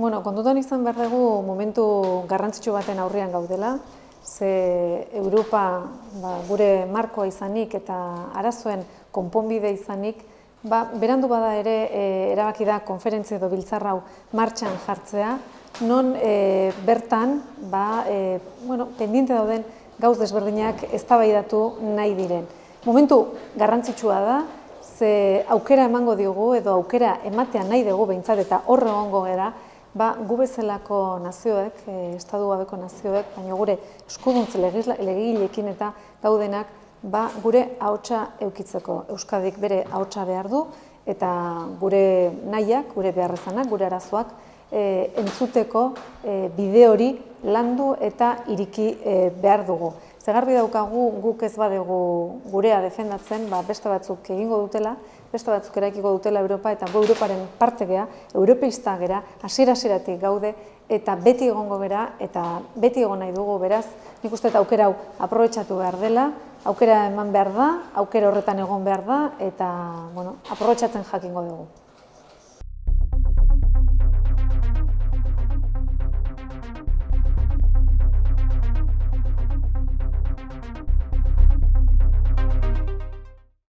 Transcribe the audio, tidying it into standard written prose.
Kontutan izan behar dugu momentu garrantzitsu baten aurrean gaudela, ze Europa gure markoa izanik eta arazoen konponbide izanik, berandu bada ere erabaki da konferentzia edo biltzar hau martxan jartzea, non bertan pendiente dauden gauz desberdinak eztabaidatu nahi diren. Momentu garrantzitsua da, ze aukera emango diogu edo aukera ematea nahi dugu behintzat eta hor egongo gara, gu bezalako nazioek, estatu gabeko nazioek, baina gure eskuduntz legegileekin eta gaudenak gure ahotsa edukitzeko. Euskadik bere ahotsa behar du eta gure nahiak, gure beharrezanak, gure arazoak entzuteko bide hori landu eta ireki behar dugu. Ze garbi daukagu guk ez badugu gurea defendatzen, beste batzuk egingo dutela, beste batzuk eraikiko dutela Europa eta gu Europaren parte gea, europeista gera, hasiera-hasieratik gaude eta beti egongo gera eta beti egon nahi dugu, beraz, nik uste aukera hau aprobetxatu behar dela, aukera eman behar da, aukera horretan egon behar da eta aprobetxatzen jakingo dugu.